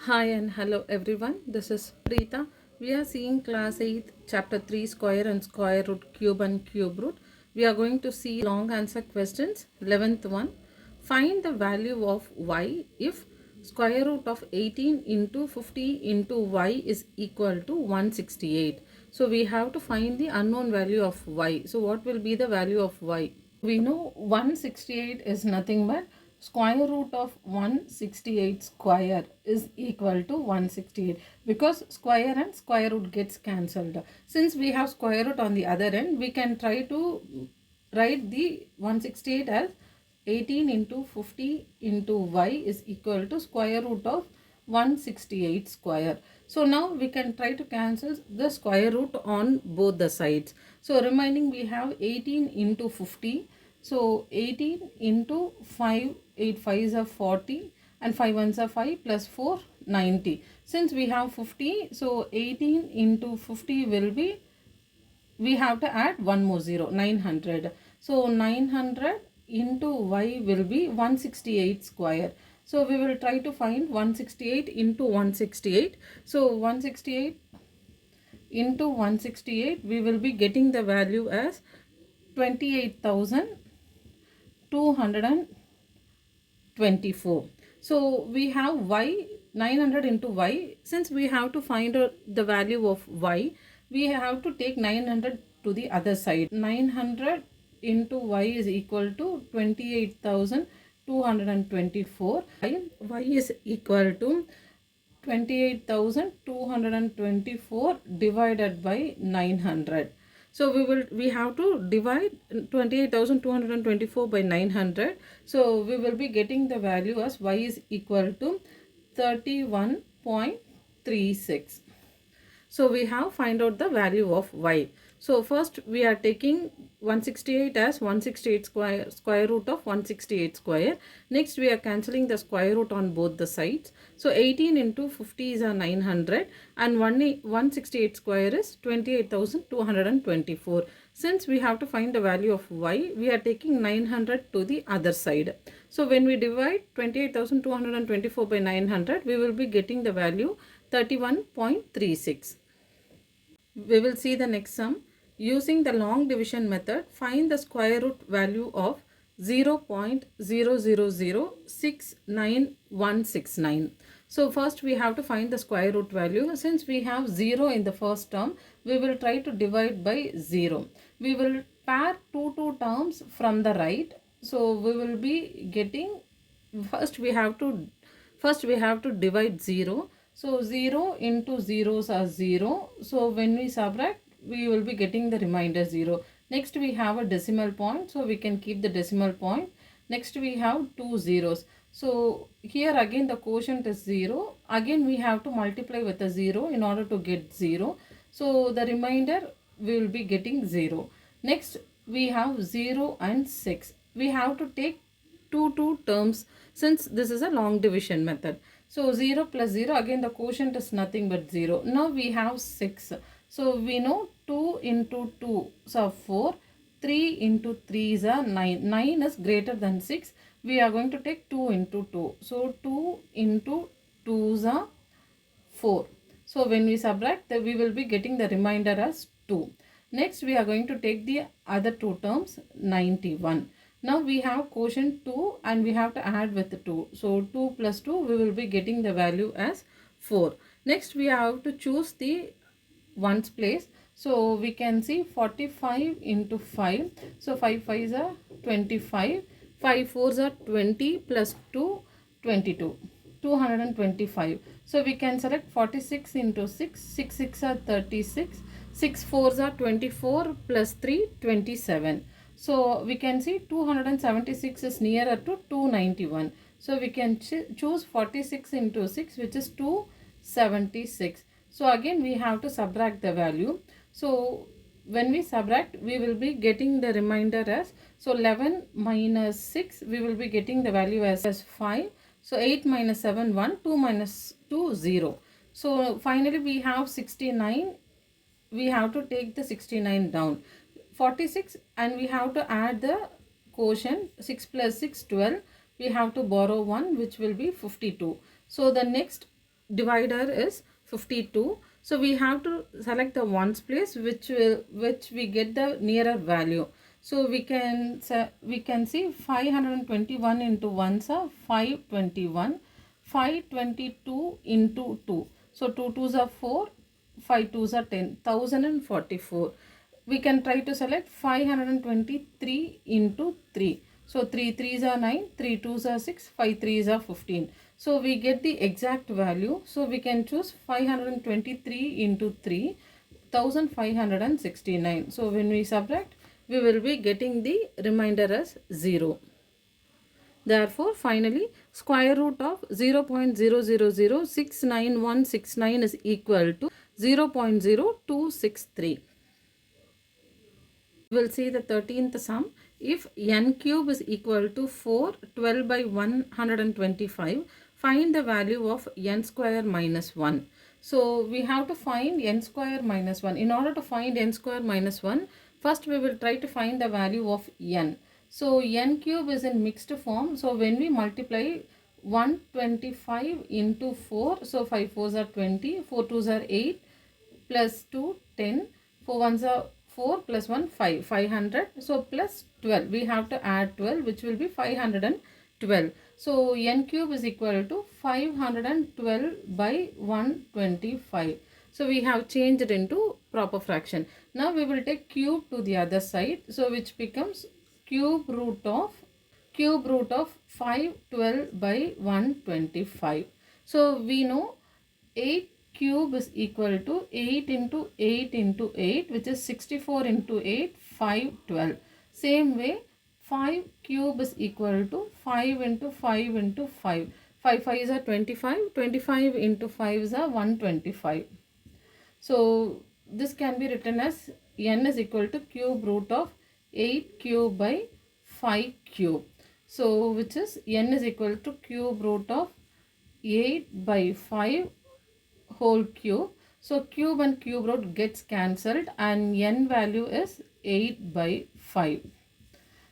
Hi and hello everyone. This is Preeta. We are seeing class 8 chapter 3 square and square root cube and cube root. We are going to see long answer questions. 11th one. Find the value of y if square root of 18 into 50 into y is equal to 168. So we have to find the unknown value of y. So what will be the value of y? We know 168 is nothing but square root of 168 square is equal to 168 because square and square root gets cancelled. Since we have square root on the other end, we can try to write the 168 as 18 into 50 into y is equal to square root of 168 square. So now we can try to cancel the square root on both the sides. So remaining we have 18 into 50. So 18 into 5, 8 5s are 40 and 5 1s are 5 plus 4, 90. Since we have 50, so 18 into 50 will be, we have to add one more 0, 900. So 900 into y will be 168 square. So we will try to find 168 into 168. So 168 into 168, we will be getting the value as 28,224. So we have y 900 into y. Since we have to find the value of y, we have to take 900 to the other side. 900 into y is equal to 28,224. Y is equal to 28,224 divided by 900. So we have to divide 28,224 by 900. So we will be getting the value as y is equal to 31.36. So we have find out the value of y. So first we are taking 168 as 168 square root of 168 square. Next we are cancelling the square root on both the sides. So 18 into 50 is a 900 and 168 square is 28,224. Since we have to find the value of y, we are taking 900 to the other side. So when we divide 28,224 by 900, we will be getting the value 31.36. We will see the next sum. Using the long division method, find the square root value of 0.00069,169. So first we have to find the square root value. Since we have 0 in the first term, we will try to divide by 0. We will pair two terms from the right. So we will be getting, first we have to divide 0. So 0 into zeros are 0. So when we subtract, we will be getting the remainder 0. Next we have a decimal point. So we can keep the decimal point. Next we have two zeros. So here again the quotient is 0. Again we have to multiply with a 0 in order to get 0. So the remainder we will be getting 0. Next we have 0 and 6. We have to take two terms since this is a long division method. So 0 plus 0, again the quotient is nothing but 0. Now we have 6. So we know 2 into 2 so 4, 3 into 3 is a 9. 9 is greater than 6. We are going to take 2 into 2. So 2 into 2 is a 4. So when we subtract, we will be getting the remainder as 2. Next we are going to take the other two terms, 91. Now we have quotient 2 and we have to add with 2. So 2 plus 2 we will be getting the value as 4. Next we have to choose the ones place. So we can see 45 into 5. So 5 5s are 25. 5 4s are 20 plus 2, 22. 225. So we can select 46 into 6. 6 6 are 36. 6 4s are 24 plus 3, 27. So we can see 276 is nearer to 291. So we can choose 46 into 6, which is 276. So again we have to subtract the value. So when we subtract, we will be getting the remainder as, so 11 minus 6, we will be getting the value as 5. So 8 minus 7, 1, 2 minus 2, 0. So finally we have 69. We have to take the 69 down. 46 and we have to add the quotient. 6 plus 6, 12. We have to borrow 1, which will be 52. So the next divider is 52. So we have to select the ones place which we get the nearer value. So we can see 521 into ones are 521, 522 into 2. So 2 twos are 4, 5 twos are 10, 1044. We can try to select 523 into 3. So 3 threes are 9, 3 twos are 6, 5 threes are 15. So we get the exact value. So we can choose 523 into 3, 1569. So when we subtract, we will be getting the remainder as 0. Therefore, finally, square root of 0.00069169 is equal to 0.0263. We will see the 13th sum. If n cube is equal to 4, 12 by 125, find the value of n square minus 1. So we have to find n square minus 1. In order to find n square minus 1, first we will try to find the value of n. So n cube is in mixed form. So when we multiply 125 into 4, so 5 fours are 20, 4 twos are 8, plus 2, 10, 4 ones are 4 plus 1, 5, 500. So plus 12, we have to add 12, which will be 512. So n cube is equal to 512 by 125. So we have changed it into proper fraction. Now we will take cube to the other side. So which becomes cube root of 512 by 125. So we know 8 cube is equal to 8 into 8 into 8, which is 64 into 8, 512. Same way, 5 cube is equal to 5 into 5 into 5. 5 5s are 25, 25 into 5s are 125. So this can be written as n is equal to cube root of 8 cube by 5 cube. So which is n is equal to cube root of 8 by 5 whole cube. So cube and cube root gets cancelled and n value is 8 by 5.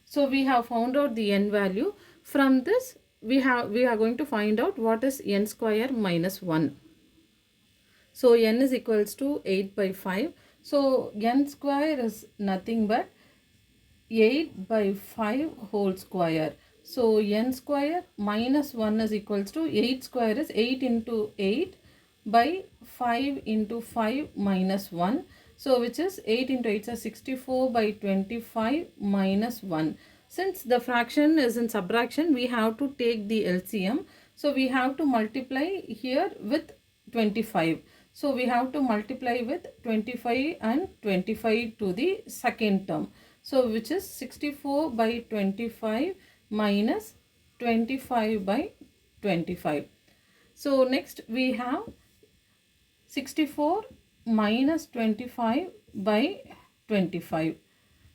So we have found out the n value. From this we are going to find out what is n square minus 1. So n is equals to 8 by 5. So n square is nothing but 8 by 5 whole square. So n square minus 1 is equals to 8 square is 8 into 8 by 5 into 5 minus 1. So which is 8 into 8 is 64 by 25 minus 1. Since the fraction is in subtraction, we have to take the LCM. So we have to multiply here with 25. So we have to multiply with 25 and 25 to the second term. So which is 64 by 25 minus 25 by 25. So next we have 64 minus 25 by 25.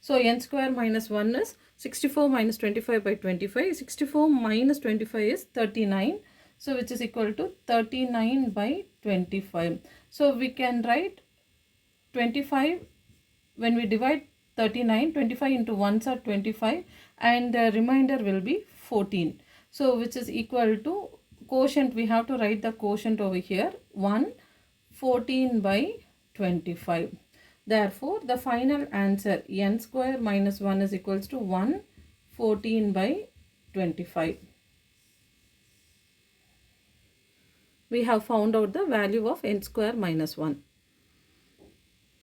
So n square minus 1 is 64 minus 25 by 25. 64 minus 25 is 39. So which is equal to 39 by 25. So we can write 25 when we divide 39, 25 into 1s are 25 and the remainder will be 14. So which is equal to quotient, we have to write the quotient over here, 1, 14 by 25. Therefore, the final answer n square minus 1 is equals to 1, 14 by 25. We have found out the value of n square minus 1.